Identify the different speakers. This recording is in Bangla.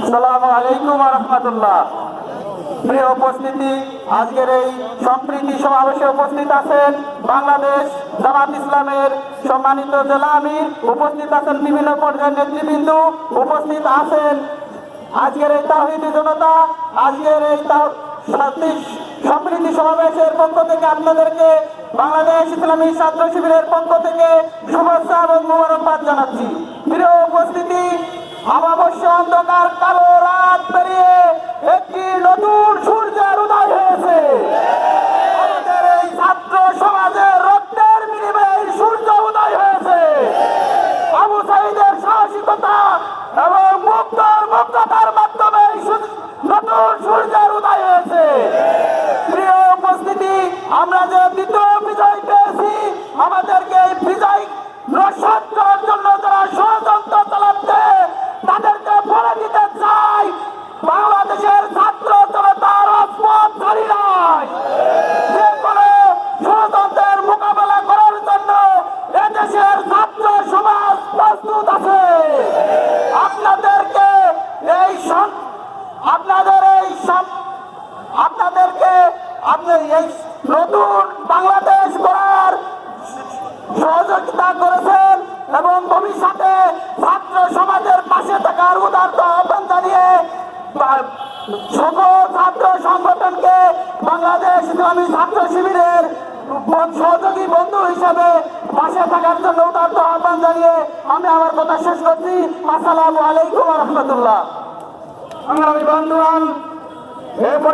Speaker 1: আসসালামু আলাইকুম ওয়া রাহমাতুল্লাহ। প্রিয় উপস্থিতি, আজকের এই সম্প্রীতি সমাবেশে উপস্থিত আছেন বাংলাদেশ জামাত ইসলামের সম্মানিত জেলা আমির, উপস্থিত আছেন বিভিন্ন পর্যায়ের নেতৃবৃন্দ, উপস্থিত আছেন আজকের এই তাওহীদি জনতা। আজকের এই সম্প্রীতি সমাবেশের পক্ষ থেকে আপনাদেরকে বাংলাদেশ ইসলামী ছাত্র শিবিরের পক্ষ থেকে শুভেচ্ছা এবং মোবারকবাদ জানাচ্ছি। প্রিয় উপস্থিতি, অমাবস্যা অন্ধকার কালো রাত পেরিয়ে একটি নতুন সূর্যের উদয় হয়েছে। আমাদের এই ছাত্র সমাজের রক্তের বিনিময়ে সূর্য উদয় হয়েছে। আবু সাঈদের সাহসিকতা এবং মুক্ততার মাধ্যমে নতুন সূর্যের উদয় হয়েছে। প্রিয় উপস্থিতি, আমরা যে দ্বিতীয় বিজয় পেয়েছি, আমাদেরকে এই বিজয় নস্যাৎ করার জন্য যারা ষড়যন্ত্র চালাচ্ছে তাদেরকে বলে দিতে চাই, বাংলাদেশের ছাত্র জনতা রাজপথ ছাড়ি নাই। যে কোনো ষড়যন্ত্রের মোকাবেলা করার জন্য এদেশের ছাত্র সমাজ প্রস্তুত আছে। আপনাদের এই নতুন বাংলাদেশ গড়ার সহযোগিতা করেছেন এবং ভবিষ্যতে ছাত্র সমাজের পাশে থাকার উদারতা আহ্বান জানিয়ে সকল ছাত্র সংগঠনকে বাংলাদেশ ইসলামী ছাত্র শিবিরের সহযোগী বন্ধু হিসেবে পাশে থাকার জন্য উদারতা আহ্বান জানিয়ে আমি আমার কথা শেষ করছি। আসসালামু আলাইকুম ওয়া রাহমাতুল্লাহ।